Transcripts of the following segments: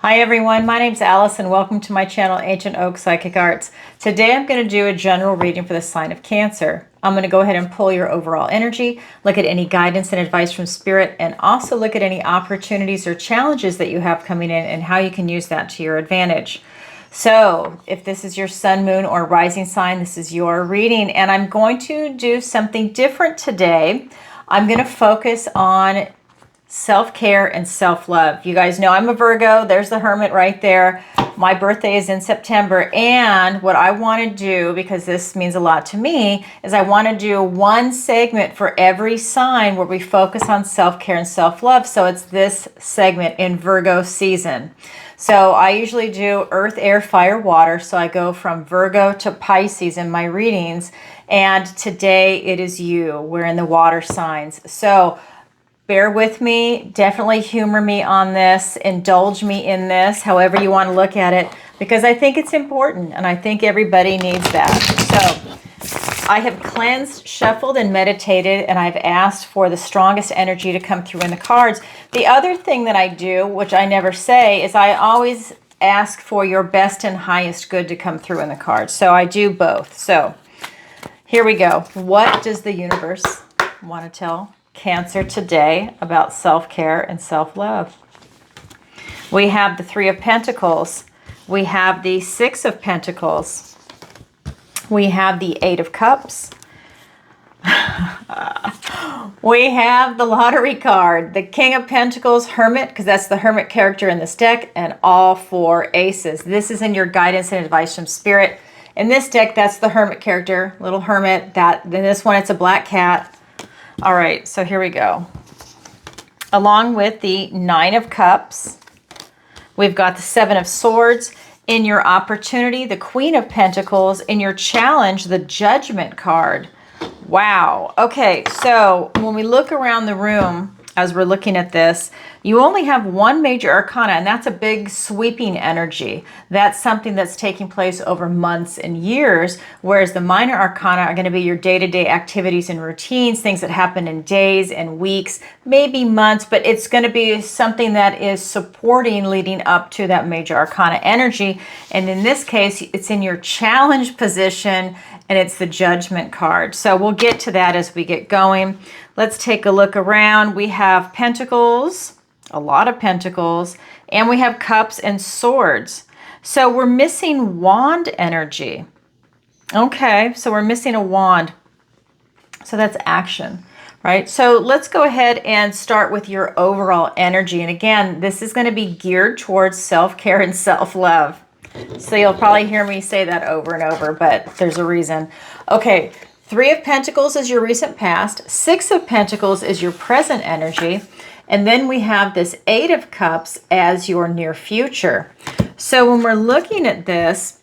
Hi everyone, my name's Alison. Welcome to my channel, Ancient Oak Psychic Arts. Today I'm going to do a general reading for the sign of Cancer. I'm going to go ahead and pull your overall energy, look at any guidance and advice from Spirit, and also look at any opportunities or challenges that you have coming in and how you can use that to your advantage. So if this is your sun, moon, or rising sign, this is your reading. And I'm going to do something different today. I'm going to focus on self-care and self-love. You guys know I'm a Virgo. There's the Hermit right there. My birthday is in September. And what I want to do, because this means a lot to me, is I want to do one segment for every sign where we focus on self-care and self-love. So it's this segment in Virgo season. So I usually do earth, air, fire, water. So I go from Virgo to Pisces in my readings. And today it is you. We're in the water signs. So bear with me, definitely humor me on this, indulge me in this, however you want to look at it, because I think it's important and I think everybody needs that. So I have cleansed, shuffled, and meditated, and I've asked for the strongest energy to come through in the cards. The other thing that I do, which I never say, is I always ask for your best and highest good to come through in the cards. So I do both. So here we go. What does the universe want to tell Cancer today about self-care and self-love? We have the Three of Pentacles. We have the Six of Pentacles. We have the Eight of Cups. We have the lottery card, the King of Pentacles, Hermit, because that's the Hermit character in this deck, and all four aces. This is in your guidance and advice from Spirit. In this deck, that's the Hermit character, little Hermit. Then this one, it's a black cat. All right, so here we go. Along with the Nine of Cups, we've got the Seven of Swords. In your opportunity, the Queen of Pentacles. In your challenge, the Judgment card. Wow. Okay, so when we look around the room, as we're looking at this, you only have one major arcana, and that's a big sweeping energy. That's something that's taking place over months and years, whereas the minor arcana are going to be your day-to-day activities and routines, things that happen in days and weeks, maybe months, but it's going to be something that is supporting leading up to that major arcana energy. And in this case, it's in your challenge position, and it's the Judgment card. So we'll get to that as we get going. Let's take a look around. We have Pentacles, a lot of Pentacles, and we have Cups and Swords. So we're missing Wand energy. Okay, so we're missing a Wand. So that's action, right? So let's go ahead and start with your overall energy. And again, this is going to be geared towards self-care and self-love. So you'll probably hear me say that over and over, but there's a reason. Okay, Three of Pentacles is your recent past. Six of Pentacles is your present energy. And then we have this Eight of Cups as your near future. So when we're looking at this,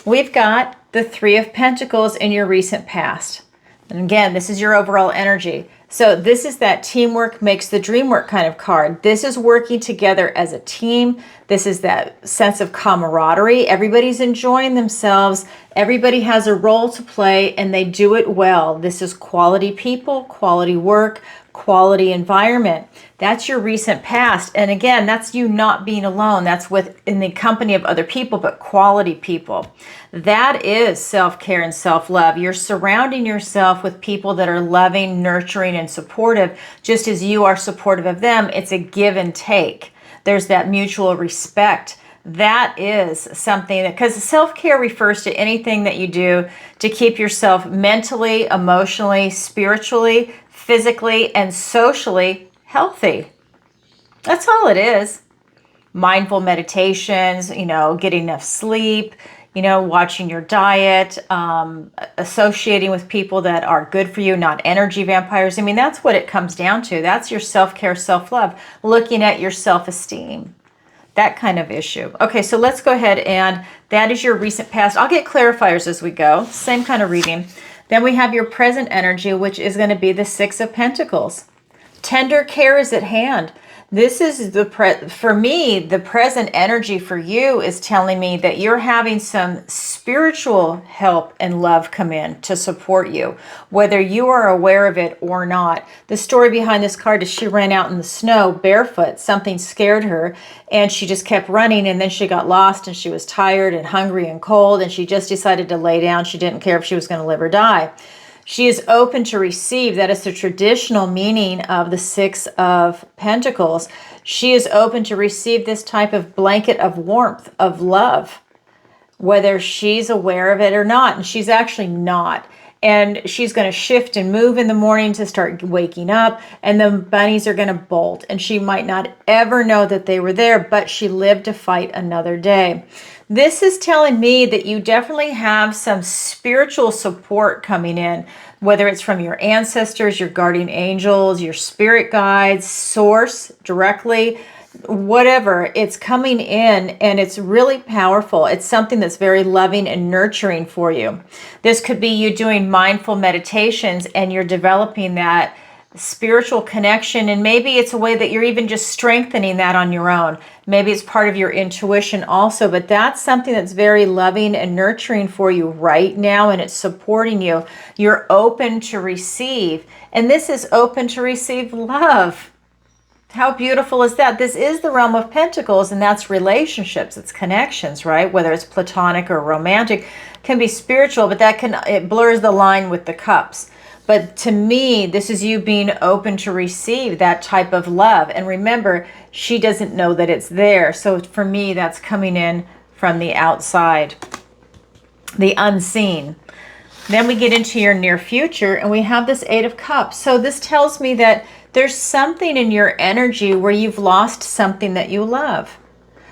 we've got the Three of Pentacles in your recent past. And again, this is your overall energy. So this is that teamwork makes the dream work kind of card. This is working together as a team. This is that sense of camaraderie. Everybody's enjoying themselves. Everybody has a role to play and they do it well. This is quality people, quality work, quality environment. That's your recent past. And again, that's you not being alone. That's in the company of other people, but quality people. That is self-care and self-love. You're surrounding yourself with people that are loving, nurturing, and supportive, just as you are supportive of them. It's a give and take. There's that mutual respect. That is something that, because self-care refers to anything that you do to keep yourself mentally, emotionally, spiritually, physically, and socially healthy. That's all it is. Mindful meditations, getting enough sleep, watching your diet, associating with people that are good for you, not energy vampires. I mean, that's what it comes down to. That's your self-care, self-love, looking at your self-esteem, that kind of issue. Okay, so let's go ahead, and that is your recent past. I'll get clarifiers as we go, same kind of reading. Then we have your present energy, which is going to be the Six of Pentacles. Tender care is at hand. This is for me, the present energy for you is telling me that you're having some spiritual help and love come in to support you, whether you are aware of it or not. The story behind this card is she ran out in the snow barefoot. Something scared her and she just kept running, and then she got lost and she was tired and hungry and cold, and she just decided to lay down. She didn't care if she was going to live or die. She is open to receive. That is the traditional meaning of the Six of Pentacles. She is open to receive this type of blanket of warmth, of love, whether she's aware of it or not. And she's actually not. And she's going to shift and move in the morning to start waking up, and the bunnies are going to bolt. And she might not ever know that they were there, but she lived to fight another day. This is telling me that you definitely have some spiritual support coming in, whether it's from your ancestors, your guardian angels, your spirit guides, source directly, whatever. It's coming in and it's really powerful. It's something that's very loving and nurturing for you. This could be you doing mindful meditations and you're developing that spiritual connection, and maybe it's a way that you're even just strengthening that on your own. Maybe it's part of your intuition also, but that's something that's very loving and nurturing for you right now, and it's supporting you. You're open to receive, and this is open to receive love. How beautiful is that? This is the realm of Pentacles, and that's relationships, it's connections, right? Whether it's platonic or romantic, it can be spiritual, but it blurs the line with the cups. But to me, this is you being open to receive that type of love. And remember, she doesn't know that it's there. So for me, that's coming in from the outside, the unseen. Then we get into your near future, and we have this Eight of Cups. So this tells me that there's something in your energy where you've lost something that you love.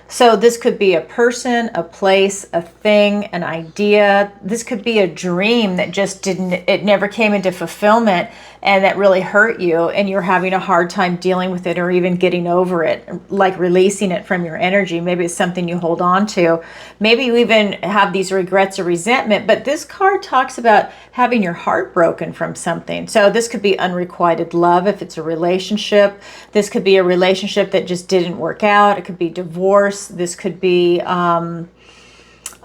So this could be a person, a place, a thing, an idea. This could be a dream that just it never came into fulfillment, and that really hurt you, and you're having a hard time dealing with it or even getting over it, like releasing it from your energy. Maybe it's something you hold on to. Maybe you even have these regrets or resentment, but this card talks about having your heart broken from something. So this could be unrequited love if it's a relationship. This could be a relationship that just didn't work out. It could be divorce. This could be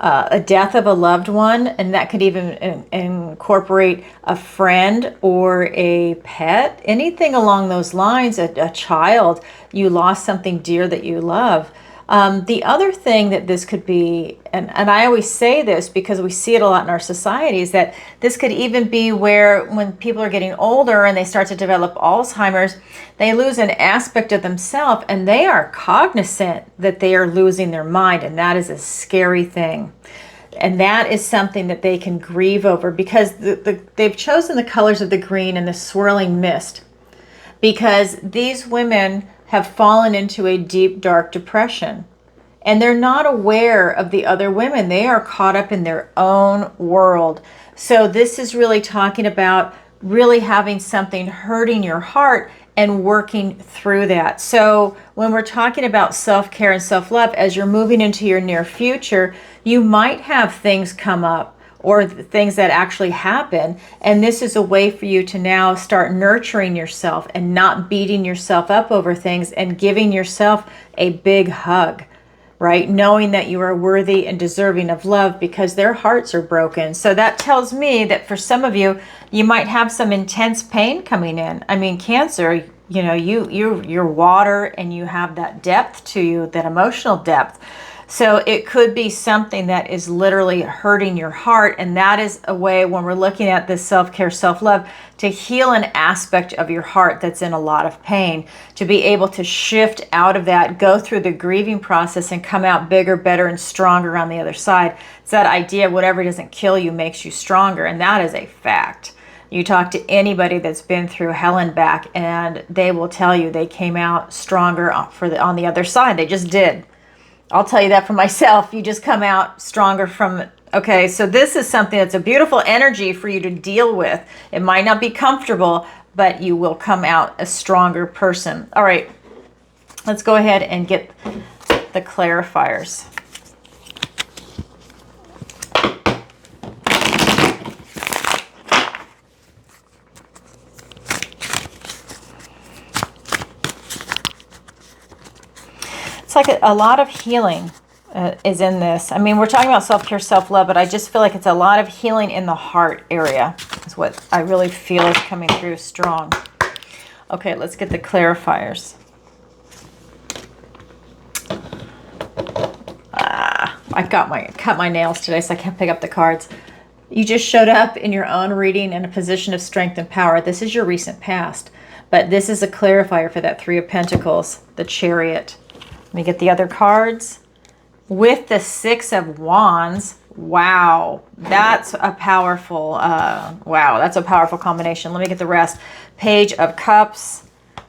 a death of a loved one, and that could even incorporate a friend or a pet, anything along those lines, a child. You lost something dear that you love. The other thing that this could be, and I always say this because we see it a lot in our society, is that this could even be where when people are getting older and they start to develop Alzheimer's, they lose an aspect of themselves, and they are cognizant that they are losing their mind, and that is a scary thing. And that is something that they can grieve over, because they've chosen the colors of the green and the swirling mist, because these women have fallen into a deep, dark depression. And they're not aware of the other women. They are caught up in their own world. So this is really talking about really having something hurting your heart and working through that. So when we're talking about self-care and self-love, as you're moving into your near future, you might have things come up or things that actually happen. And this is a way for you to now start nurturing yourself and not beating yourself up over things, and giving yourself a big hug, right? Knowing that you are worthy and deserving of love because their hearts are broken. So that tells me that for some of you, you might have some intense pain coming in. I mean, Cancer, you know, you're water, and you have that depth to you, that emotional depth. So it could be something that is literally hurting your heart, and that is a way, when we're looking at this self-care, self-love, to heal an aspect of your heart that's in a lot of pain, to be able to shift out of that, go through the grieving process, and come out bigger, better, and stronger on the other side. It's that idea, whatever doesn't kill you makes you stronger, and that is a fact. You talk to anybody that's been through hell and back, and they will tell you they came out stronger on the other side. They just did. I'll tell you that for myself. You just come out stronger from it. Okay, so this is something that's a beautiful energy for you to deal with. It might not be comfortable, but you will come out a stronger person. All right, let's go ahead and get the clarifiers. like a lot of healing is in this. I mean, we're talking about self-care, self-love, but I just feel like it's a lot of healing in the heart area is what I really feel is coming through strong. Okay, let's get the clarifiers. I cut my nails today, so I can't pick up the cards. You just showed up in your own reading in a position of strength and power. This is your recent past, but this is a clarifier for that Three of Pentacles, the Chariot. Let me get the other cards. With the Six of Wands, wow, that's a powerful, that's a powerful combination. Let me get the rest. Page of Cups.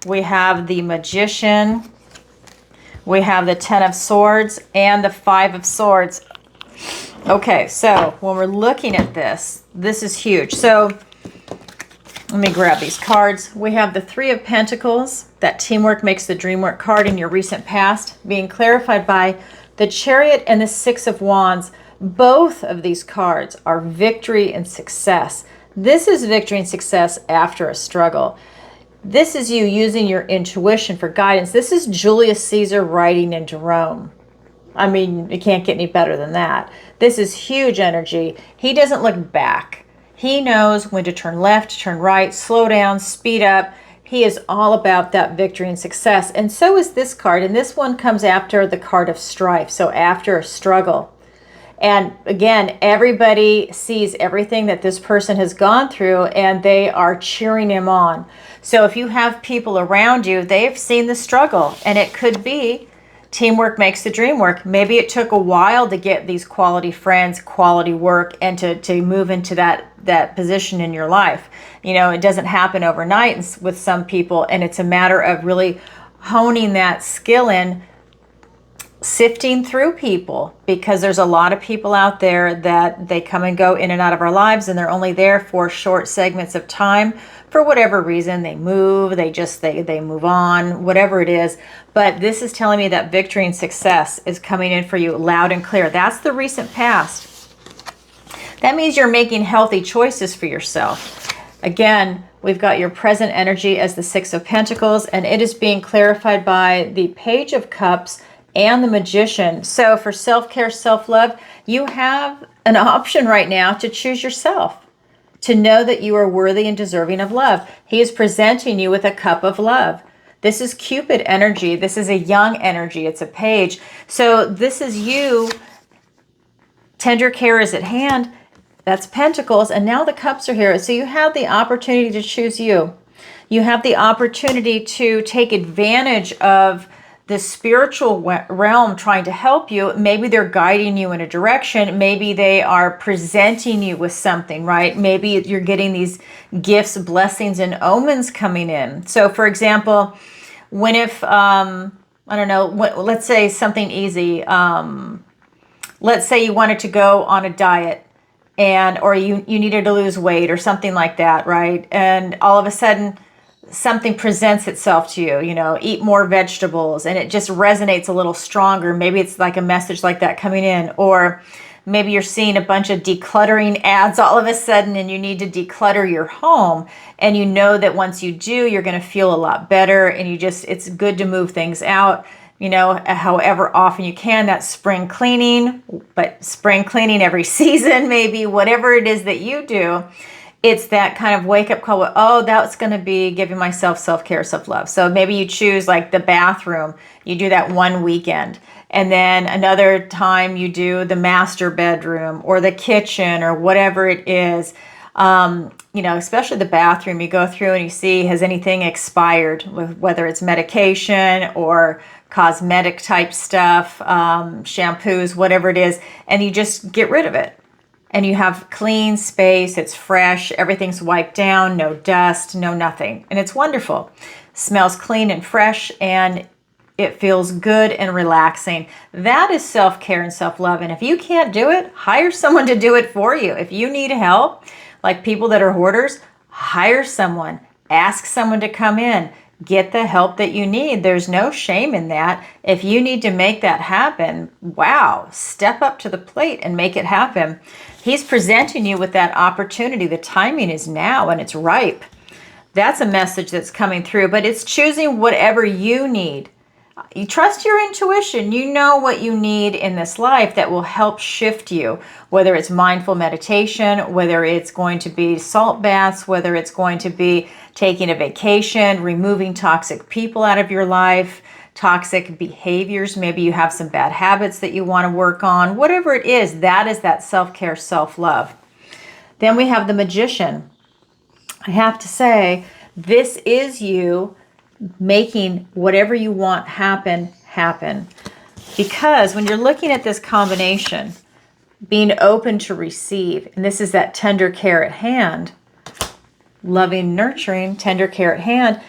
We have the Magician. We have the Ten of Swords and the Five of Swords. Okay, so when we're looking at this, this is huge. So let me grab these cards. We have the Three of Pentacles, that teamwork makes the dream work card in your recent past, being clarified by the Chariot and the Six of Wands. Both of these cards are victory and success. This is victory and success after a struggle. This is you using your intuition for guidance. This is Julius Caesar riding into Rome. I mean, it can't get any better than that. This is huge energy. He doesn't look back. He knows when to turn left, turn right, slow down, speed up. He is all about that victory and success. And so is this card. And this one comes after the card of strife. So after a struggle. And again, everybody sees everything that this person has gone through and they are cheering him on. So if you have people around you, they have seen the struggle, and it could be teamwork makes the dream work. Maybe it took a while to get these quality friends, quality work, and to move into that position in your life. You know, it doesn't happen overnight with some people, and it's a matter of really honing that skill in, sifting through people, because there's a lot of people out there that they come and go in and out of our lives, and they're only there for short segments of time for whatever reason. They move, they move on, whatever it is. But this is telling me that victory and success is coming in for you loud and clear. That's the recent past. That means you're making healthy choices for yourself. Again, we've got your present energy as the Six of Pentacles, and it is being clarified by the Page of Cups and the Magician. So for self-care, self-love, you have an option right now to choose yourself, to know that you are worthy and deserving of love. He is presenting you with a cup of love. This is Cupid energy. This is a young energy. It's a page. So this is you. Tender care is at hand. That's Pentacles. And now the cups are here. So you have the opportunity to choose you. You have the opportunity to take advantage of the spiritual realm trying to help you. Maybe they're guiding you in a direction. Maybe they are presenting you with something, right? Maybe you're getting these gifts, blessings, and omens coming in. So for example, when if, I don't know, let's say something easy. Let's say you wanted to go on a diet or you needed to lose weight or something like that, right? And all of a sudden, something presents itself to you, eat more vegetables, and it just resonates a little stronger. Maybe it's like a message like that coming in, or maybe you're seeing a bunch of decluttering ads all of a sudden, and you need to declutter your home, and you know that once you do, you're going to feel a lot better, and it's good to move things out, however often you can. That's spring cleaning, but spring cleaning every season, maybe, whatever it is that you do. It's that kind of wake-up call. Oh, that's going to be giving myself self-care, self-love. So maybe you choose like the bathroom. You do that one weekend. And then another time you do the master bedroom or the kitchen or whatever it is. Especially the bathroom, you go through and you see, has anything expired, whether it's medication or cosmetic type stuff, shampoos, whatever it is, and you just get rid of it. And you have clean space, it's fresh, everything's wiped down, no dust, no nothing. And it's wonderful. Smells clean and fresh, and it feels good and relaxing. That is self-care and self-love. And if you can't do it, hire someone to do it for you. If you need help, like people that are hoarders, hire someone. Ask someone to come in. Get the help that you need. There's no shame in that. If you need to make that happen, wow, step up to the plate and make it happen. He's presenting you with that opportunity. The timing is now and it's ripe. That's a message that's coming through, but it's choosing whatever you need. You trust your intuition. You know what you need in this life that will help shift you, whether it's mindful meditation, whether it's going to be salt baths, whether it's going to be taking a vacation, removing toxic people out of your life, toxic behaviors. Maybe you have some bad habits that you want to work on. Whatever it is that self-care, self-love. Then we have the Magician. I have to say, this is you making whatever you want happen. Because when you're looking at this combination, being open to receive, and this is that tender care at hand, loving, nurturing, tender care at hand,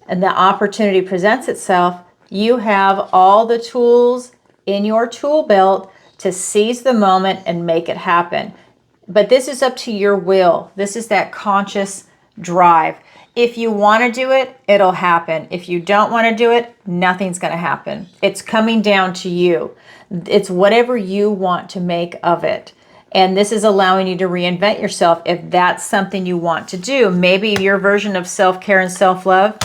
and the opportunity presents itself, you have all the tools in your tool belt to seize the moment and make it happen. But this is up to your will. This is that conscious drive. If you want to do it, it'll happen. If you don't want to do it, nothing's going to happen. It's coming down to you. It's whatever you want to make of it. And this is allowing you to reinvent yourself if that's something you want to do. Maybe your version of self-care and self-love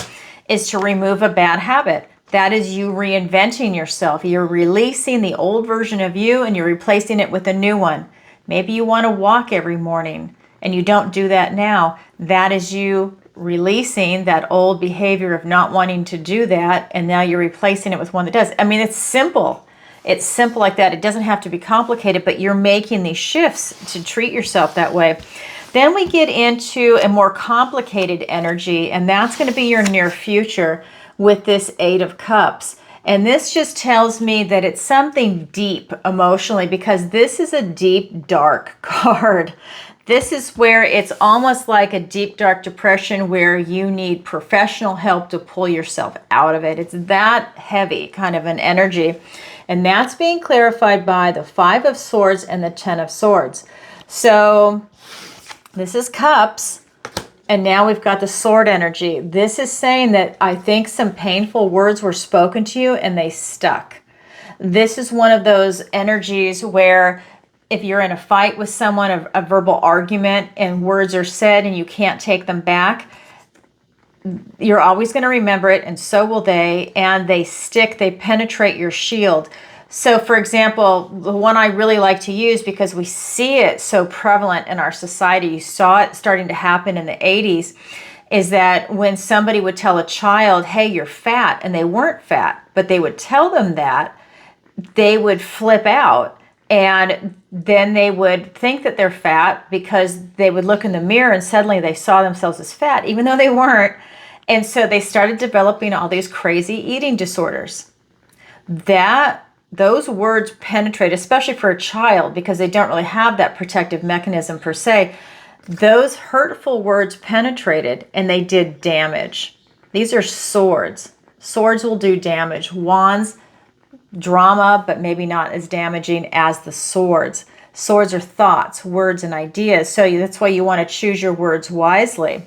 is to remove a bad habit. That is you reinventing yourself. You're releasing the old version of you and you're replacing it with a new one. Maybe you want to walk every morning and you don't do that now. That is you releasing that old behavior of not wanting to do that, and now you're replacing it with one that does. I mean, it's simple. It's simple like that. It doesn't have to be complicated, but you're making these shifts to treat yourself that way. Then we get into a more complicated energy, and that's going to be your near future with this Eight of Cups. And this just tells me that it's something deep emotionally, because this is a deep, dark card. This is where it's almost like a deep, dark depression where you need professional help to pull yourself out of it. It's that heavy kind of an energy. And that's being clarified by the Five of Swords and the Ten of Swords. So this is Cups. And now we've got the Sword energy. This is saying that I think some painful words were spoken to you and they stuck. This is one of those energies where if you're in a fight with someone, a verbal argument, and words are said and you can't take them back, you're always going to remember it, and so will they, and they stick, they penetrate your shield. So, for example, the one I really like to use, because we see it so prevalent in our society, you saw it starting to happen in the 80s, is that when somebody would tell a child, hey, you're fat, and they weren't fat, but they would tell them that, they would flip out. And then they would think that they're fat because they would look in the mirror and suddenly they saw themselves as fat, even though they weren't. And so they started developing all these crazy eating disorders. Those words penetrate, especially for a child, because they don't really have that protective mechanism per se. Those hurtful words penetrated and they did damage. These are swords. Swords will do damage. Wands, drama, but maybe not as damaging as the swords. Swords are thoughts, words, and ideas. So that's why you want to choose your words wisely.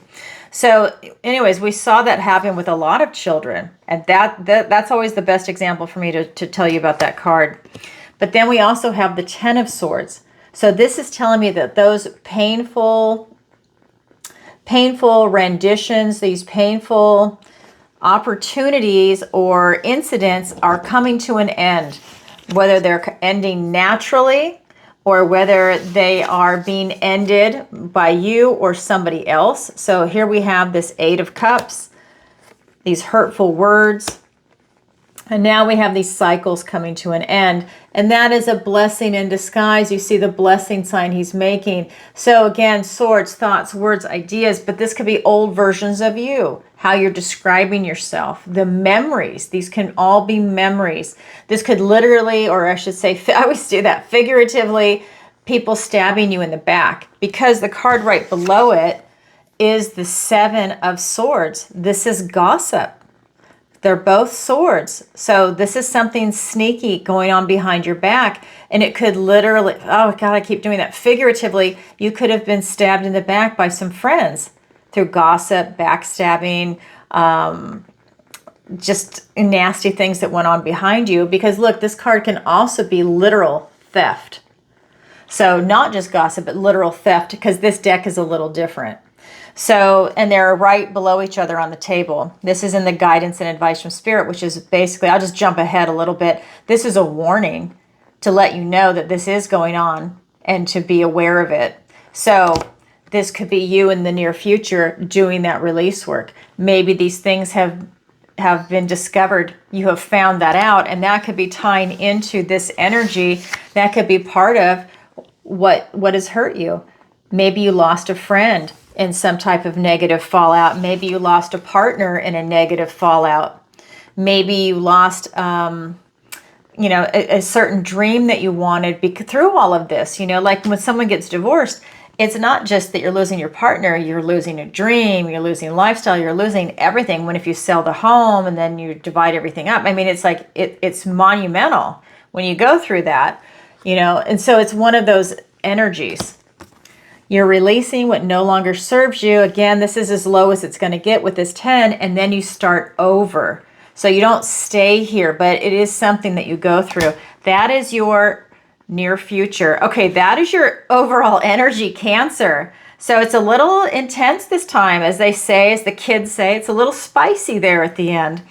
So anyways, we saw that happen with a lot of children. And that's always the best example for me to tell you about that card. But then we also have the Ten of Swords. So this is telling me that those painful renditions, these painful opportunities or incidents are coming to an end, whether they're ending naturally or whether they are being ended by you or somebody else. So here we have this Eight of Cups, these hurtful words, and now we have these cycles coming to an end. And that is a blessing in disguise. You see the blessing sign he's making. So again, swords, thoughts, words, ideas, but this could be old versions of you, how you're describing yourself, the memories. These can all be memories. This could literally, or I should say, I always do that, figuratively, people stabbing you in the back, because the card right below it is the Seven of Swords. This is gossip. They're both swords. So this is something sneaky going on behind your back. And it could literally, oh God, I keep doing that. Figuratively, you could have been stabbed in the back by some friends through gossip, backstabbing, just nasty things that went on behind you. Because look, this card can also be literal theft. So not just gossip, but literal theft, because this deck is a little different. So, and they're right below each other on the table. This is in the guidance and advice from Spirit, which is basically, I'll just jump ahead a little bit. This is a warning to let you know that this is going on and to be aware of it. So this could be you in the near future doing that release work. Maybe these things have been discovered. You have found that out, and that could be tying into this energy. That could be part of what has hurt you. Maybe you lost a friend in some type of negative fallout. Maybe you lost a partner in a negative fallout. Maybe you lost a certain dream that you wanted through all of this. Like when someone gets divorced, it's not just that you're losing your partner, you're losing a dream, you're losing lifestyle, you're losing everything. When if you sell the home and then you divide everything up, I mean, it's like it's monumental when you go through that, and so it's one of those energies. You're releasing what no longer serves you. Again, this is as low as it's going to get with this 10, and then you start over. So you don't stay here, but it is something that you go through. That is your near future. Okay, that is your overall energy, Cancer. So it's a little intense this time, as they say, as the kids say. It's a little spicy there at the end.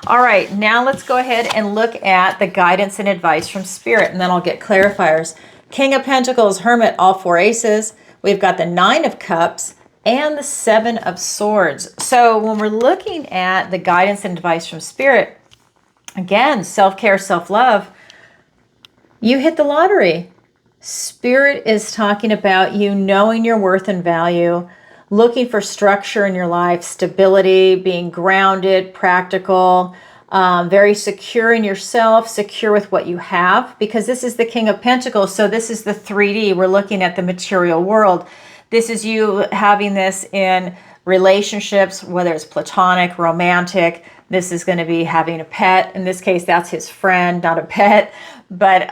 All right, now let's go ahead and look at the guidance and advice from Spirit, and then I'll get clarifiers. King of Pentacles, Hermit, all 4 aces. We've got the 9 of Cups and the 7 of Swords. So when we're looking at the guidance and advice from Spirit, again, self-care, self-love, you hit the lottery. Spirit is talking about you knowing your worth and value, looking for structure in your life, stability, being grounded, practical, very secure in yourself, secure with what you have, because this is the King of Pentacles. So this is the 3D. We're looking at the material world. This is you having this in relationships, whether it's platonic, romantic. This is going to be having a pet. In this case, that's his friend, not a pet. But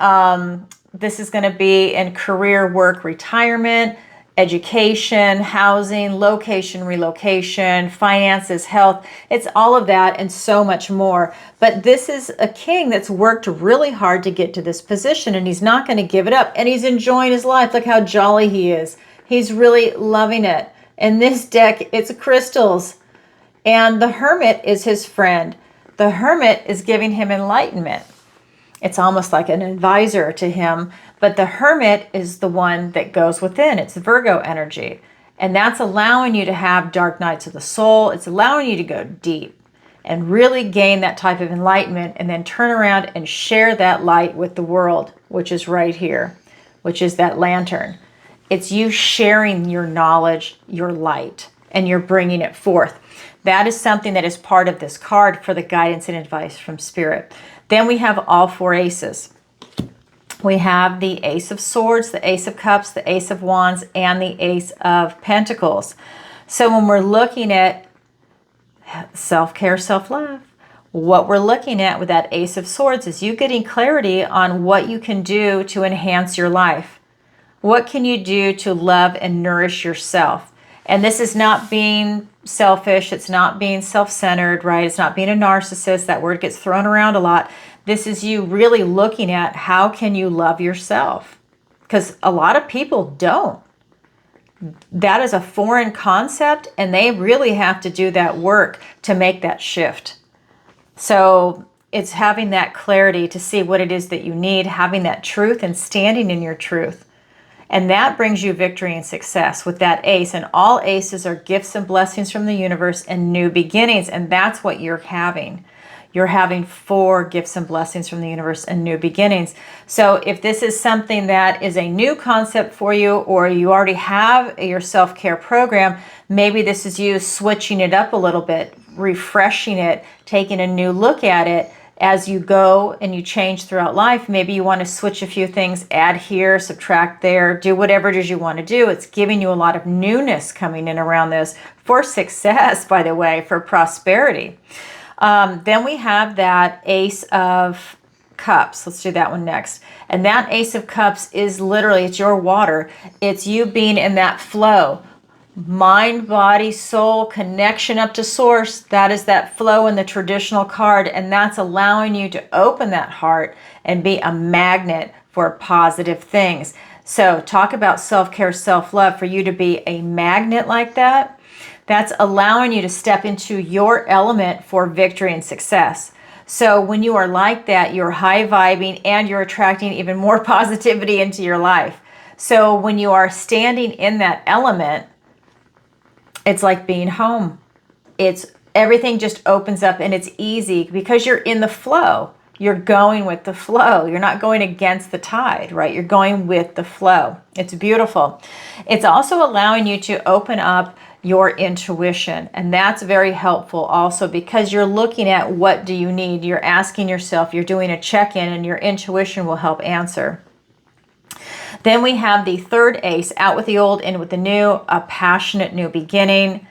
this is going to be in career, work, retirement, education, housing, location, relocation, finances, health. It's all of that and so much more. But this is a king that's worked really hard to get to this position, and he's not going to give it up. And he's enjoying his life. Look how jolly he is. He's really loving it. In this deck, it's crystals. And the Hermit is his friend. The Hermit is giving him enlightenment. It's almost like an advisor to him, but the Hermit is the one that goes within. It's Virgo energy. And that's allowing you to have dark nights of the soul. It's allowing you to go deep and really gain that type of enlightenment, and then turn around and share that light with the world, which is right here, which is that lantern. It's you sharing your knowledge, your light, and you're bringing it forth. That is something that is part of this card for the guidance and advice from Spirit. Then we have all 4 aces. We have the Ace of Swords, the Ace of Cups, the Ace of Wands, and the Ace of Pentacles. So when we're looking at self-care, self-love, what we're looking at with that Ace of Swords is you getting clarity on what you can do to enhance your life. What can you do to love and nourish yourself? And this is not being selfish. It's not being self-centered, right? It's not being a narcissist. That word gets thrown around a lot. This is you really looking at how can you love yourself? Because a lot of people don't. That is a foreign concept, and they really have to do that work to make that shift. So it's having that clarity to see what it is that you need, having that truth and standing in your truth. And that brings you victory and success with that ace. And all aces are gifts and blessings from the universe and new beginnings. And that's what you're having. You're having 4 gifts and blessings from the universe and new beginnings. So if this is something that is a new concept for you, or you already have your self-care program, maybe this is you switching it up a little bit, refreshing it, taking a new look at it. As you go and you change throughout life, maybe you want to switch a few things, add here, subtract there, do whatever it is you want to do. It's giving you a lot of newness coming in around this for success, by the way, for prosperity. Then we have that Ace of Cups. Let's do that one next. And that Ace of Cups is literally, it's your water. It's you being in that flow. Mind, body, soul, connection up to source. That is that flow in the traditional card, and that's allowing you to open that heart and be a magnet for positive things. So talk about self-care, self-love. For you to be a magnet like that, That's allowing you to step into your element for victory and success. So when you are like that, you're high vibing and you're attracting even more positivity into your life. So when you are standing in that element, it's like being home. It's everything just opens up and it's easy because you're in the flow. You're going with the flow. You're not going against the tide, right? You're going with the flow. It's beautiful. It's also allowing you to open up your intuition. And that's very helpful also because you're looking at what do you need. You're asking yourself, you're doing a check-in, and your intuition will help answer. Then we have the third ace, out with the old, in with the new, a passionate new beginning.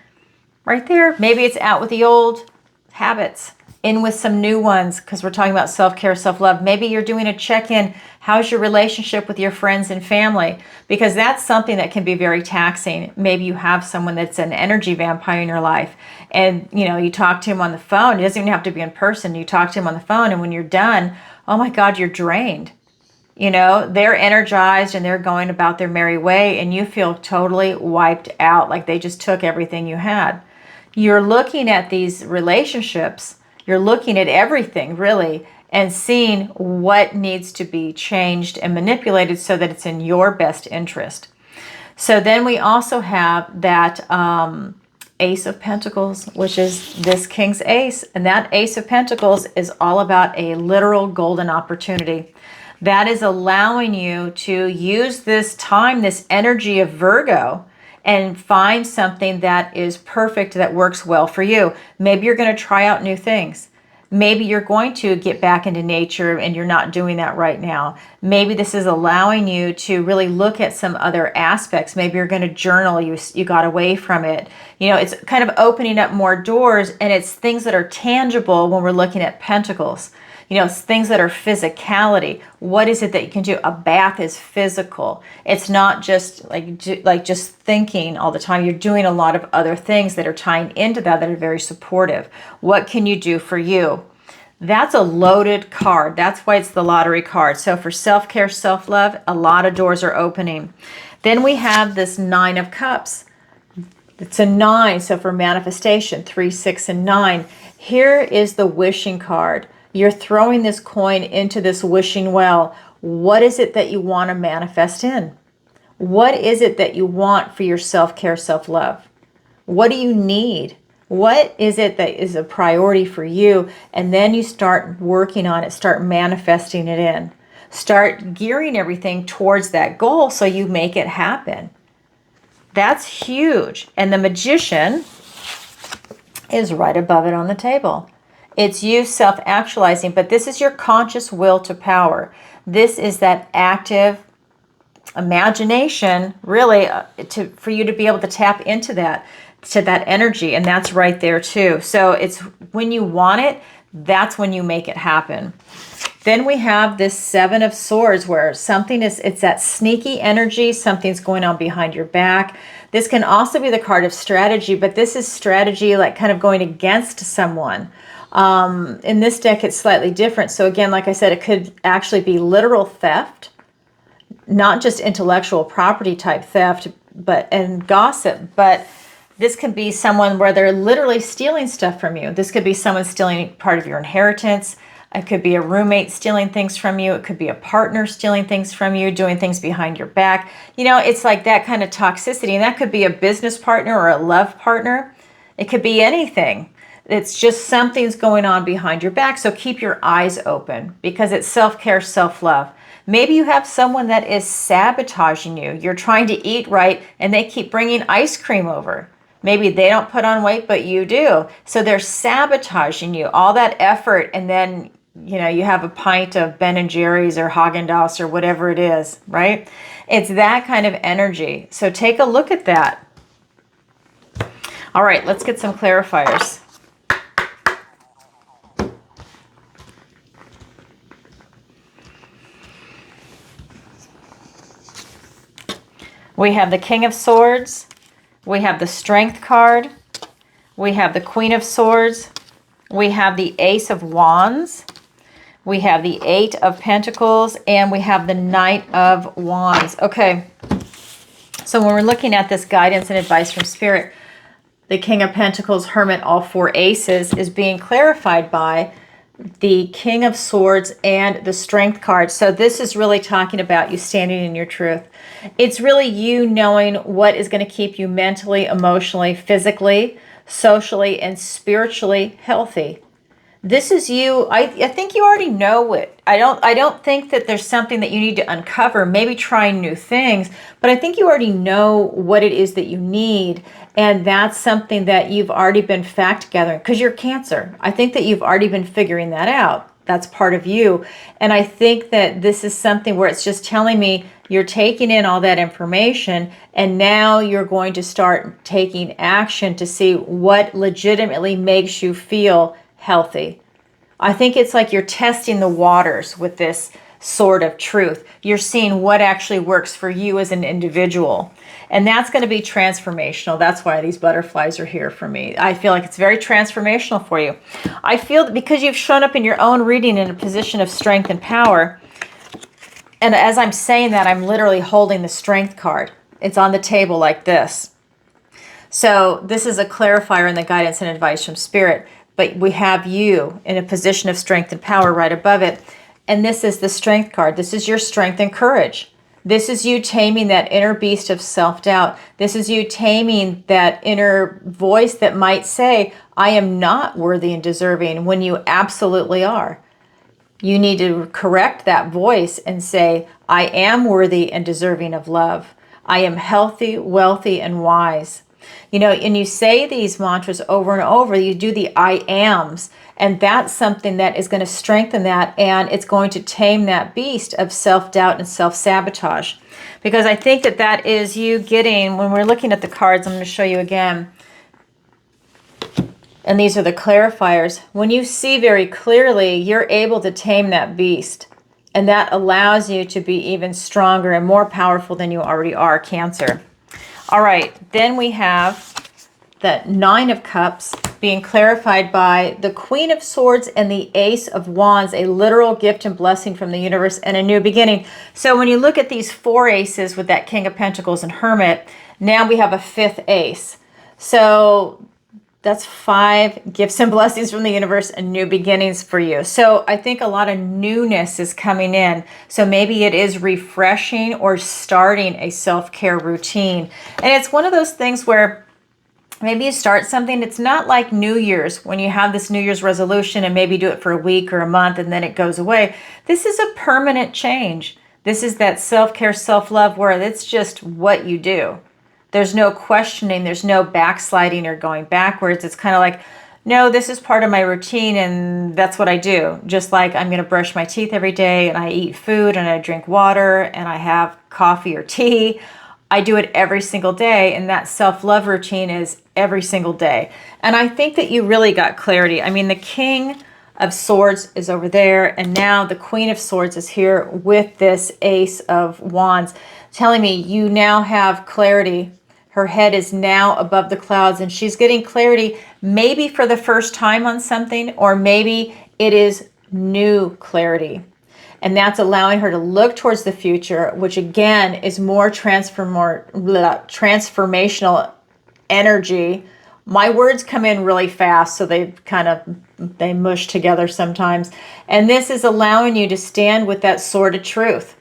Right there. Maybe it's out with the old habits, in with some new ones, because we're talking about self-care, self-love. Maybe you're doing a check-in. How's your relationship with your friends and family? Because that's something that can be very taxing. Maybe you have someone that's an energy vampire in your life, and you talk to him on the phone. It doesn't even have to be in person. You talk to him on the phone, and when you're done, oh my God, you're drained. They're energized and they're going about their merry way, and you feel totally wiped out, like they just took everything you had. You're looking at these relationships, you're looking at everything really, and seeing what needs to be changed and manipulated so that it's in your best interest. So then we also have that Ace of Pentacles, which is this King's Ace. And that Ace of Pentacles is all about a literal golden opportunity. That is allowing you to use this time, this energy of Virgo, and find something that is perfect, that works well for you. Maybe you're going to try out new things. Maybe you're going to get back into nature and you're not doing that right now. Maybe this is allowing you to really look at some other aspects. Maybe you're going to journal, you got away from it. It's kind of opening up more doors, and it's things that are tangible when we're looking at Pentacles. It's things that are physicality. What is it that you can do? A bath is physical. It's not just like just thinking all the time. You're doing a lot of other things that are tying into that are very supportive. What can you do for you? That's a loaded card. That's why it's the lottery card. So for self-care, self-love, a lot of doors are opening. Then we have this Nine of Cups. It's a 9. So for manifestation, 3, 6, and 9. Here is the wishing card. You're throwing this coin into this wishing well. What is it that you want to manifest in? What is it that you want for your self-care, self-love? What do you need? What is it that is a priority for you? And then you start working on it, start manifesting it in. Start gearing everything towards that goal so you make it happen. That's huge. And the Magician is right above it on the table. It's you self-actualizing, but this is your conscious will to power. This is that active imagination, really, for you to be able to tap into that energy, and that's right there too. So it's when you want it, that's when you make it happen. Then we have this Seven of Swords, where it's that sneaky energy, something's going on behind your back. This can also be the card of strategy, but this is strategy like kind of going against someone. In this deck, it's slightly different. So again, like I said, it could actually be literal theft, not just intellectual property type theft, and gossip, but this could be someone where they're literally stealing stuff from you. This could be someone stealing part of your inheritance. It could be a roommate stealing things from you. It could be a partner stealing things from you, doing things behind your back. It's like that kind of toxicity, and that could be a business partner or a love partner. It could be anything. It's just something's going on behind your back. So keep your eyes open, because it's self-care, self-love. Maybe you have someone that is sabotaging you. You're trying to eat right and they keep bringing ice cream over. Maybe they don't put on weight, but you do. So they're sabotaging you, all that effort. And then, you have a pint of Ben & Jerry's or Haagen-Dazs or whatever it is, right? It's that kind of energy. So take a look at that. All right, let's get some clarifiers. We have the King of Swords. We have the Strength card. We have the Queen of Swords. We have the Ace of Wands. We have the Eight of Pentacles. And we have the Knight of Wands. Okay. So when we're looking at this guidance and advice from Spirit, the King of Pentacles, Hermit, all four aces is being clarified by the King of Swords and the Strength card. So this is really talking about you standing in your truth. It's really you knowing what is going to keep you mentally, emotionally, physically, socially, and spiritually healthy. This is you. I think you already know it. I don't think that there's something that you need to uncover, maybe trying new things, but I think you already know what it is that you need. And that's something that you've already been fact gathering because you're Cancer. I think that you've already been figuring that out. That's part of you. And I think that this is something where it's just telling me you're taking in all that information and now you're going to start taking action to see what legitimately makes you feel healthy. I think it's like you're testing the waters with this sort of truth. You're seeing what actually works for you as an individual. And that's going to be transformational. That's why these butterflies are here for me. I feel like it's very transformational for you. I feel that because you've shown up in your own reading in a position of strength and power, and as I'm saying that, I'm literally holding the Strength card. It's on the table like this. So this is a clarifier in the guidance and advice from Spirit. But we have you in a position of strength and power right above it. And this is the Strength card. This is your strength and courage. This is you taming that inner beast of self-doubt. This is you taming that inner voice that might say, I am not worthy and deserving, when you absolutely are. You need to correct that voice and say, I am worthy and deserving of love. I am healthy, wealthy, and wise. You know, and you say these mantras over and over, you do the I ams, and that's something that is going to strengthen that, and it's going to tame that beast of self-doubt and self-sabotage. Because I think that that is you getting, when we're looking at the cards, I'm going to show you again, and these are the clarifiers. When you see very clearly, you're able to tame that beast, and that allows you to be even stronger and more powerful than you already are, Cancer. All right, then we have the Nine of Cups being clarified by the Queen of Swords and the Ace of Wands, a literal gift and blessing from the universe and a new beginning. So when you look at these four aces with that King of Pentacles and Hermit, now we have a fifth ace. So that's 5 gifts and blessings from the universe and new beginnings for you. So I think a lot of newness is coming in. So maybe it is refreshing or starting a self-care routine. And it's one of those things where maybe you start something. It's not like New Year's when you have this New Year's resolution and maybe do it for a week or a month and then it goes away. This is a permanent change. This is that self-care, self-love where it's just what you do. There's no questioning. There's no backsliding or going backwards. It's kind of like, no, this is part of my routine and that's what I do. Just like I'm going to brush my teeth every day and I eat food and I drink water and I have coffee or tea. I do it every single day, and that self-love routine is every single day. And I think that you really got clarity. I mean, the King of Swords is over there, and now the Queen of Swords is here with this Ace of Wands, telling me you now have clarity. Her head is now above the clouds, and she's getting clarity maybe for the first time on something, or maybe it is new clarity. And that's allowing her to look towards the future, which again is more transformational energy. My words come in really fast, so they mush together sometimes. And this is allowing you to stand with that sword of truth.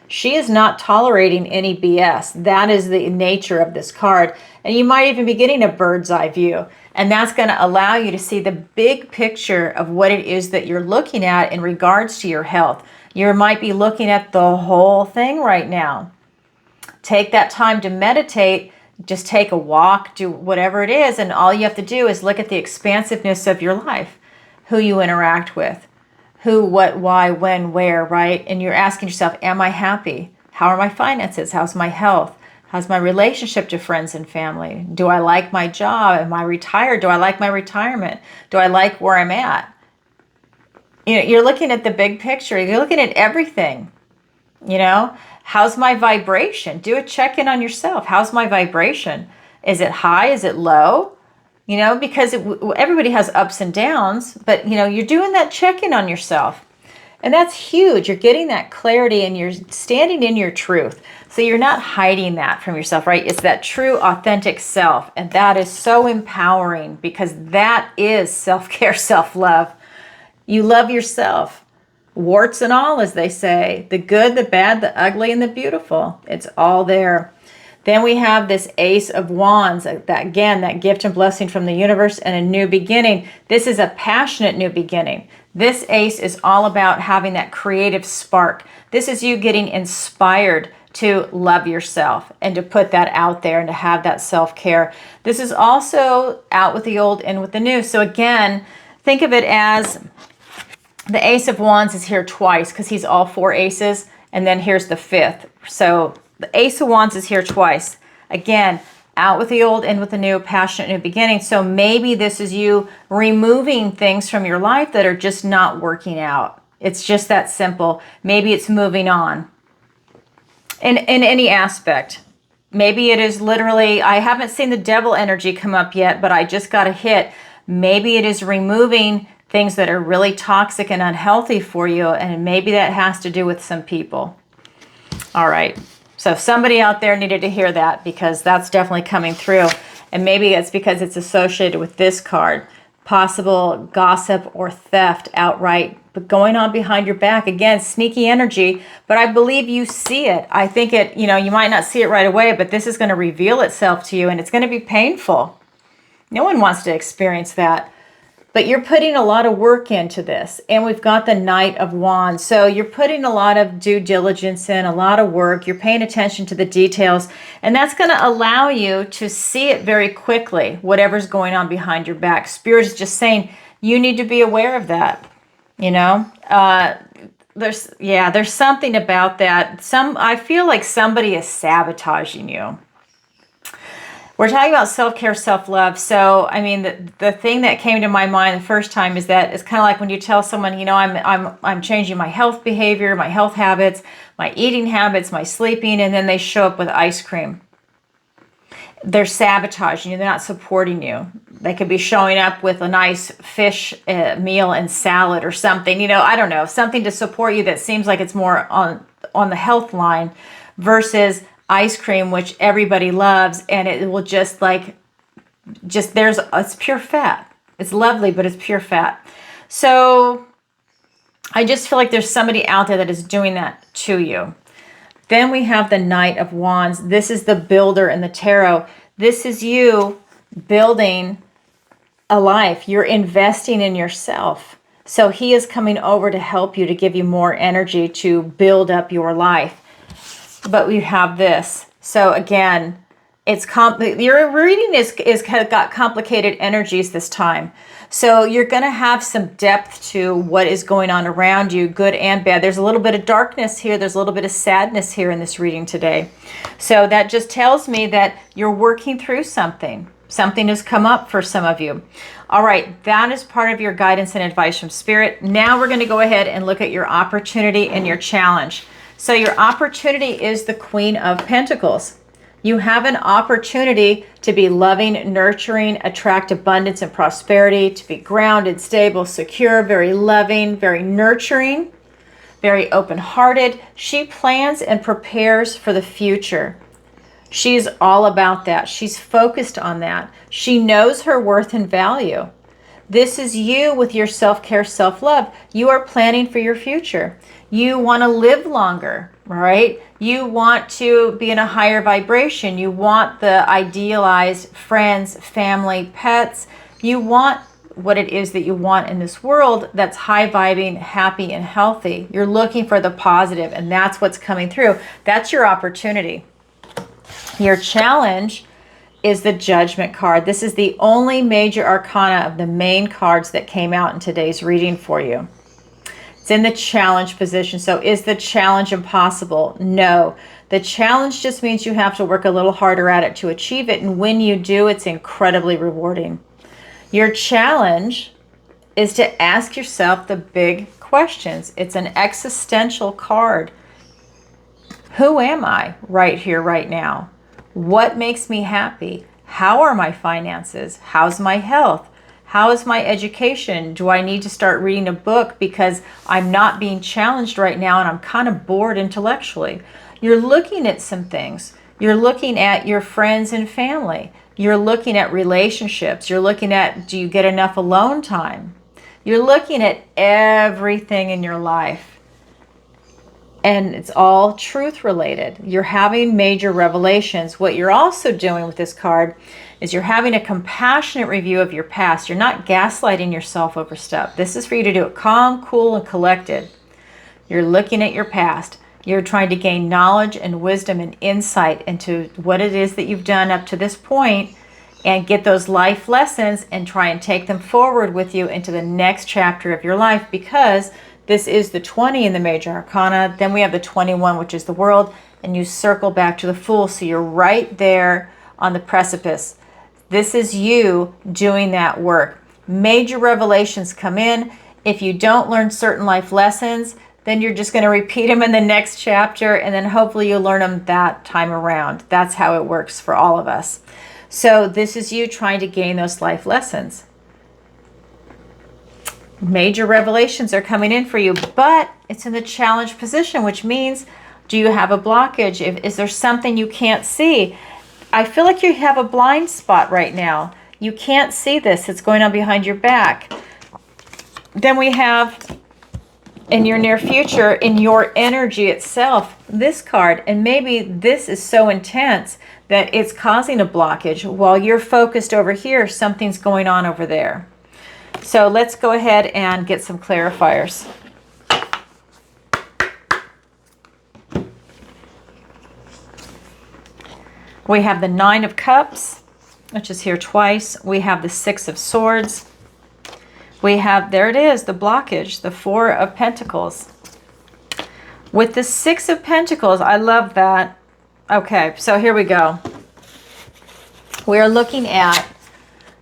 She is not tolerating any BS. That is the nature of this card. And you might even be getting a bird's eye view. And that's going to allow you to see the big picture of what it is that you're looking at in regards to your health. You might be looking at the whole thing right now. Take that time to meditate. Just take a walk, do whatever it is. And all you have to do is look at the expansiveness of your life, who you interact with. Who, what, why, when, where, right? And you're asking yourself, am I happy? How are my finances? How's my health? How's my relationship to friends and family? Do I like my job? Am I retired? Do I like my retirement? Do I like where I'm at? You know, you're looking at the big picture. You're looking at everything. You know, how's my vibration? Do a check-in on yourself. How's my vibration? Is it high? Is it low? You know, because everybody has ups and downs, but, you know, you're doing that check-in on yourself. And that's huge. You're getting that clarity and you're standing in your truth. So you're not hiding that from yourself, right? It's that true, authentic self. And that is so empowering because that is self-care, self-love. You love yourself, warts and all, as they say, the good, the bad, the ugly, and the beautiful. It's all there. Then we have this Ace of Wands, that again, that gift and blessing from the universe and a new beginning. This is a passionate new beginning. This ace is all about having that creative spark. This is you getting inspired to love yourself and to put that out there and to have that self-care. This is also out with the old, in with the new. So again, think of it as the Ace of Wands is here twice because he's all 4 aces. And then here's the 5th. So the Ace of Wands is here twice. Again, out with the old, in with the new, passionate new beginning. So maybe this is you removing things from your life that are just not working out. It's just that simple. Maybe it's moving on in any aspect. Maybe it is literally, I haven't seen the devil energy come up yet, but I just got a hit. Maybe it is removing things that are really toxic and unhealthy for you, and maybe that has to do with some people. All right. So somebody out there needed to hear that because that's definitely coming through. And maybe it's because it's associated with this card. Possible gossip or theft outright, but going on behind your back. Again, sneaky energy, but I believe you see it. I think it, you might not see it right away, but this is going to reveal itself to you and it's going to be painful. No one wants to experience that. But you're putting a lot of work into this. And we've got the Knight of Wands. So you're putting a lot of due diligence in, a lot of work. You're paying attention to the details. And that's going to allow you to see it very quickly, whatever's going on behind your back. Spirit is just saying, you need to be aware of that. There's something about that. I feel like somebody is sabotaging you. We're talking about self-care, self-love. So, I mean, the thing that came to my mind the first time is that it's kind of like when you tell someone, I'm changing my health behavior, my health habits, my eating habits, my sleeping, and then they show up with ice cream. They're sabotaging you. They're not supporting you. They could be showing up with a nice fish meal and salad or something. I don't know, something to support you that seems like it's more on the health line versus ice cream, which everybody loves, and it will it's pure fat. It's lovely, but it's pure fat. So I just feel like there's somebody out there that is doing that to you. Then we have the Knight of Wands. This is the builder in the tarot. This is you building a life. You're investing in yourself. So he is coming over to help you, to give you more energy to build up your life. But we have this. So again, your reading is got complicated energies this time. So you're going to have some depth to what is going on around you, good and bad. There's a little bit of darkness here. There's a little bit of sadness here in this reading today. So that just tells me that you're working through something. Something has come up for some of you. All right, that is part of your guidance and advice from Spirit. Now we're going to go ahead and look at your opportunity and your challenge. So your opportunity is the Queen of Pentacles. You have an opportunity to be loving, nurturing, attract abundance and prosperity, to be grounded, stable, secure, very loving, very nurturing, very open-hearted. She plans and prepares for the future. She's all about that. She's focused on that. She knows her worth and value. This is you with your self-care, self-love. You are planning for your future. You want to live longer, right? You want to be in a higher vibration. You want the idealized friends, family, pets. You want what it is that you want in this world that's high vibing, happy, and healthy. You're looking for the positive, and that's what's coming through. That's your opportunity. Your challenge is the Judgment card. This is the only major arcana of the main cards that came out in today's reading for you. It's in the challenge position. So is the challenge impossible? No. The challenge just means you have to work a little harder at it to achieve it. And when you do, it's incredibly rewarding. Your challenge is to ask yourself the big questions. It's an existential card. Who am I right here, right now? What makes me happy? How are my finances? How's my health? How is my education? Do I need to start reading a book because I'm not being challenged right now and I'm kind of bored intellectually? You're looking at some things. You're looking at your friends and family. You're looking at relationships. You're looking at, do you get enough alone time? You're looking at everything in your life. And it's all truth related. You're having major revelations. What you're also doing with this card is you're having a compassionate review of your past. You're not gaslighting yourself over stuff. This is for you to do it calm, cool, and collected. You're looking at your past. You're trying to gain knowledge and wisdom and insight into what it is that you've done up to this point and get those life lessons and try and take them forward with you into the next chapter of your life, because this is the 20 in the major arcana. Then we have the 21, which is the world, and you circle back to the Fool. So you're right there on the precipice. This is you doing that work. Major revelations come in. If you don't learn certain life lessons, then you're just going to repeat them in the next chapter, and then hopefully you'll learn them that time around. That's how it works for all of us. So this is you trying to gain those life lessons. Major revelations are coming in for you, but it's in the challenge position, which means, do you have a blockage? Is there something you can't see? I feel like you have a blind spot right now. You can't see this. It's going on behind your back. Then we have, in your near future, in your energy itself, this card. And maybe this is so intense that it's causing a blockage. While you're focused over here, something's going on over there. So let's go ahead and get some clarifiers. We have the 9 of Cups, which is here twice. We have the 6 of Swords. We have, there it is, the blockage, the 4 of Pentacles. With the 6 of Pentacles, I love that. Okay, so here we go. We are looking at,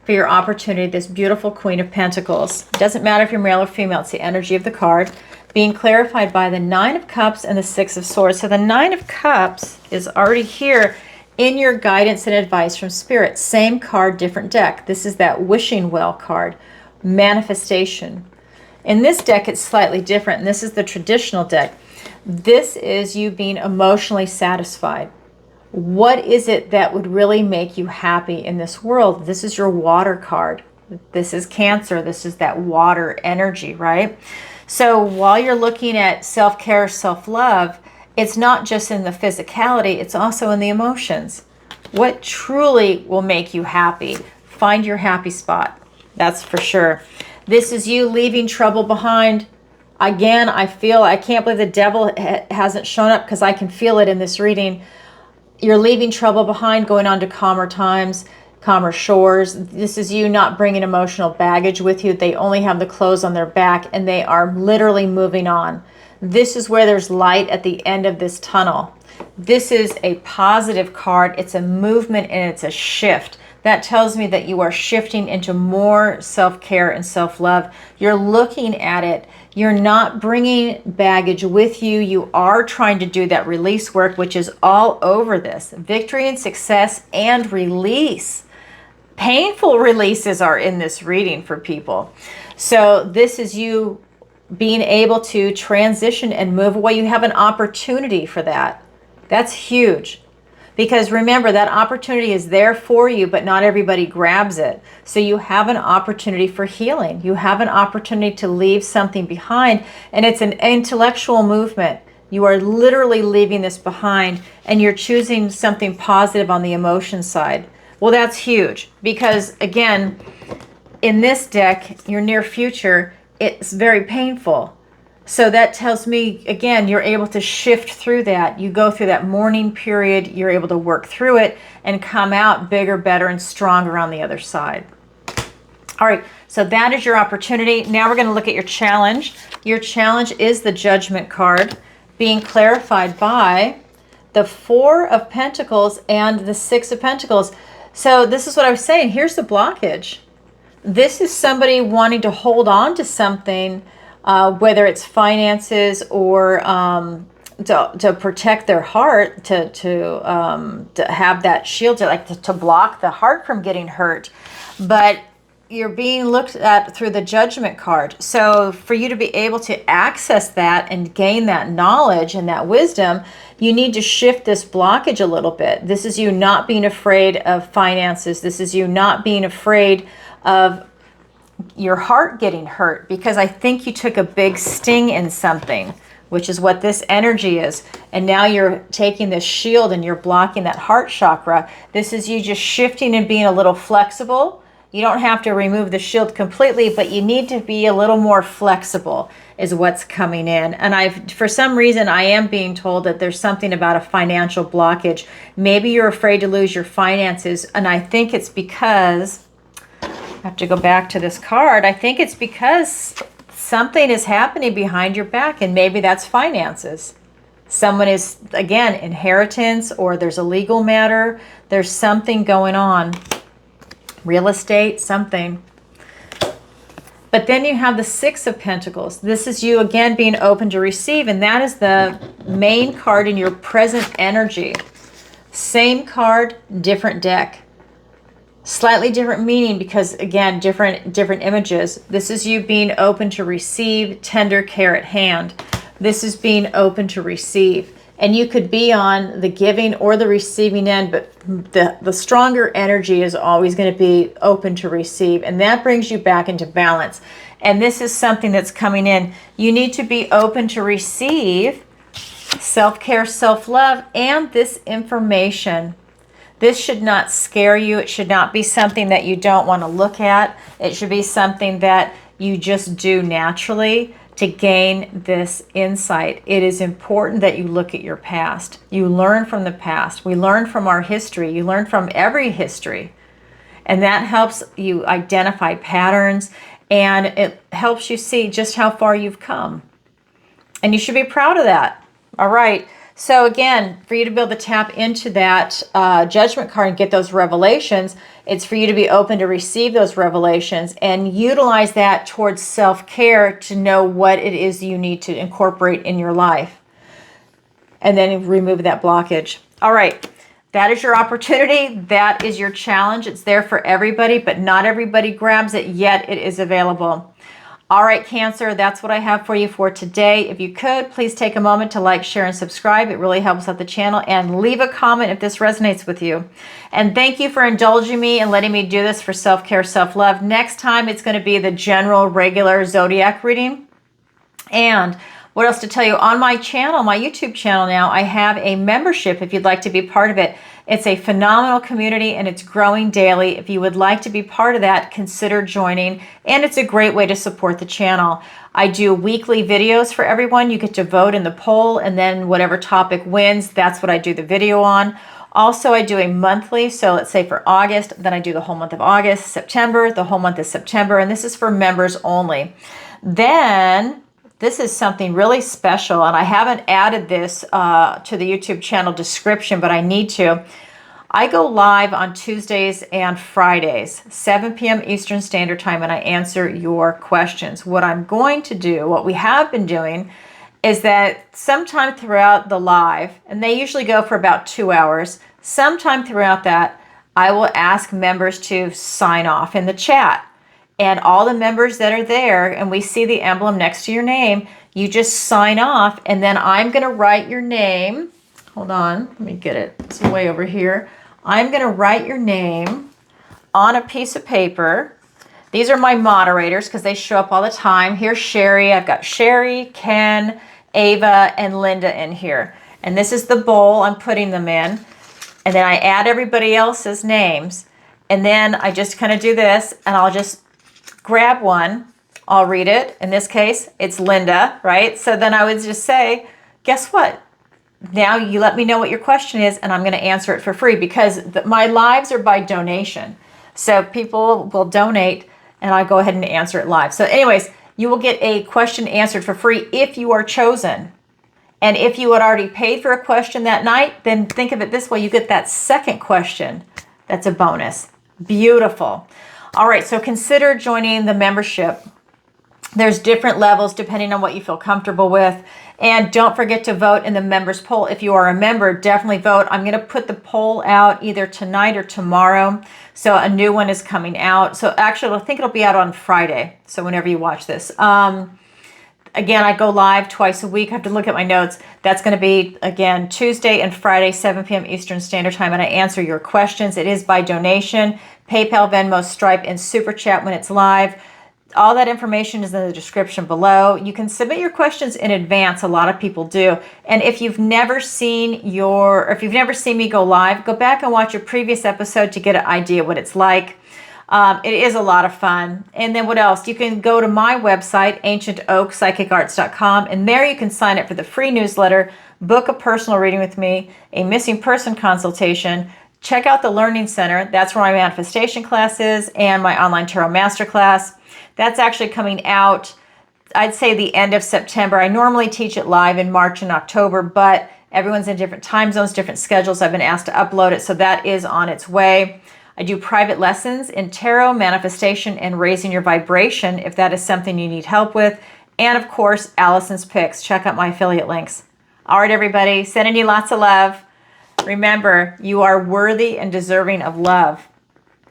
for your opportunity, this beautiful Queen of Pentacles. It doesn't matter if you're male or female, it's the energy of the card. Being clarified by the 9 of Cups and the 6 of Swords. So the 9 of Cups is already here in your guidance and advice from Spirit. Same card, different deck. This is that wishing well card. Manifestation. In this deck, it's slightly different, and this is the traditional deck. This is you being emotionally satisfied. What is it that would really make you happy in this world? This is your water card. This is Cancer. This is that water energy, right? So while you're looking at self-care, self-love, it's not just in the physicality, it's also in the emotions. What truly will make you happy? Find your happy spot. That's for sure. This is you leaving trouble behind. Again, I can't believe the devil hasn't shown up, because I can feel it in this reading. You're leaving trouble behind, going on to calmer times, calmer shores. This is you not bringing emotional baggage with you. They only have the clothes on their back, and they are literally moving on. This is where there's light at the end of this tunnel. This is a positive card. It's a movement and it's a shift. That tells me that you are shifting into more self-care and self-love. You're looking at it. You're not bringing baggage with you. You are trying to do that release work, which is all over this. Victory and success and release. Painful releases are in this reading for people. So this is you being able to transition and move away. You have an opportunity for that. That's huge. Because remember, that opportunity is there for you, but not everybody grabs it. So you have an opportunity for healing. You have an opportunity to leave something behind, and it's an intellectual movement. You are literally leaving this behind, and you're choosing something positive on the emotion side. Well, that's huge, because again, in this deck, your near future, it's very painful. So that tells me, again, you're able to shift through that. You go through that mourning period, you're able to work through it and come out bigger, better, and stronger on the other side. All right, so that is your opportunity. Now we're going to look at your challenge. Your challenge is the Judgment card, being clarified by the 4 of Pentacles and the 6 of Pentacles. So this is what I was saying. Here's the blockage. This is somebody wanting to hold on to something, whether it's finances or to protect their heart, to have that shield, to block the heart from getting hurt. But you're being looked at through the Judgment card. So for you to be able to access that and gain that knowledge and that wisdom, you need to shift this blockage a little bit. This is you not being afraid of finances. This is you not being afraid of your heart getting hurt, because I think you took a big sting in something, which is what this energy is. And now you're taking this shield and you're blocking that heart chakra. This is you just shifting and being a little flexible. You don't have to remove the shield completely, but you need to be a little more flexible is what's coming in. And for some reason, I am being told that there's something about a financial blockage. Maybe you're afraid to lose your finances. And I think it's because, I have to go back to this card. I think it's because something is happening behind your back, and maybe that's finances. Someone is, again, inheritance, or there's a legal matter. There's something going on. Real estate, something. But then you have the Six of Pentacles. This is you, again, being open to receive, and that is the main card in your present energy. Same card, different deck. Slightly different meaning because, again, different images. This is you being open to receive, tender care at hand. This is being open to receive. And you could be on the giving or the receiving end, but the stronger energy is always going to be open to receive. And that brings you back into balance. And this is something that's coming in. You need to be open to receive self-care, self-love, and this information. This should not scare you. It should not be something that you don't want to look at. It should be something that you just do naturally to gain this insight. It is important that you look at your past. You learn from the past. We learn from our history. You learn from every history. And that helps you identify patterns, and it helps you see just how far you've come. And you should be proud of that. All right. So again, for you to be able to tap into that Judgment card and get those revelations, it's for you to be open to receive those revelations and utilize that towards self-care to know what it is you need to incorporate in your life. And then remove that blockage. All right, that is your opportunity. That is your challenge. It's there for everybody, but not everybody grabs it, yet it is available. All right, Cancer, that's what I have for you for today. If you could, please take a moment to like, share, and subscribe. It really helps out the channel. And leave a comment if this resonates with you. And thank you for indulging me and letting me do this for self-care, self-love. Next time, it's going to be the general, regular zodiac reading. And what else to tell you? On my channel, my YouTube channel now, I have a membership if you'd like to be part of it. It's a phenomenal community and it's growing daily. If you would like to be part of that, consider joining. And it's a great way to support the channel. I do weekly videos for everyone. You get to vote in the poll, and then whatever topic wins, that's what I do the video on. Also, I do a monthly, so let's say for August, then I do the whole month of August, September, the whole month of September, and this is for members only. Then this is something really special, and I haven't added this to the YouTube channel description, but I need to. I go live on Tuesdays and Fridays, 7 p.m. Eastern Standard Time, and I answer your questions. What I'm going to do, what we have been doing, is that sometime throughout the live, and they usually go for about 2 hours, sometime throughout that, I will ask members to sign off in the chat. And all the members that are there, and we see the emblem next to your name, you just sign off, and then I'm going to write your name. Hold on, let me get it. It's way over here. I'm going to write your name on a piece of paper. These are my moderators because they show up all the time. Here's Sherry. I've got Sherry, Ken, Ava, and Linda in here. And this is the bowl I'm putting them in. And then I add everybody else's names. And then I just kind of do this, and I'll just grab one. I'll read it. In this case, it's Linda, right? So then I would just say, guess what? Now you let me know what your question is, and I'm going to answer it for free, because my lives are by donation. So people will donate, and I go ahead and answer it live. So anyways, you will get a question answered for free if you are chosen. And if you had already paid for a question that night, then think of it this way. You get that second question. That's a bonus. Beautiful. All right, so consider joining the membership. There's different levels depending on what you feel comfortable with. And don't forget to vote in the members poll. If you are a member, definitely vote. I'm going to put the poll out either tonight or tomorrow. So a new one is coming out. So actually, I think it'll be out on Friday. So whenever you watch this. Again, I go live twice a week. I have to look at my notes. That's going to be, again, Tuesday and Friday, 7 p.m. Eastern Standard Time, and I answer your questions. It is by donation, PayPal, Venmo, Stripe, and SuperChat when it's live. All that information is in the description below. You can submit your questions in advance. A lot of people do. And if you've never seen me go live, go back and watch a previous episode to get an idea what it's like. It is a lot of fun. And then what else? You can go to my website, ancientoakpsychicarts.com, and there you can sign up for the free newsletter, book a personal reading with me, a missing person consultation, check out the Learning Center. That's where my manifestation class is, and my online tarot masterclass. That's actually coming out, I'd say, the end of September. I normally teach it live in March and October, but everyone's in different time zones, different schedules. I've been asked to upload it, so that is on its way. I do private lessons in tarot, manifestation, and raising your vibration if that is something you need help with. And of course, Alison's picks. Check out my affiliate links. All right, everybody, sending you lots of love. Remember, you are worthy and deserving of love.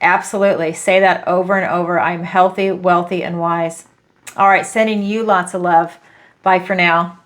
Absolutely. Say that over and over. I'm healthy, wealthy, and wise. All right, sending you lots of love. Bye for now.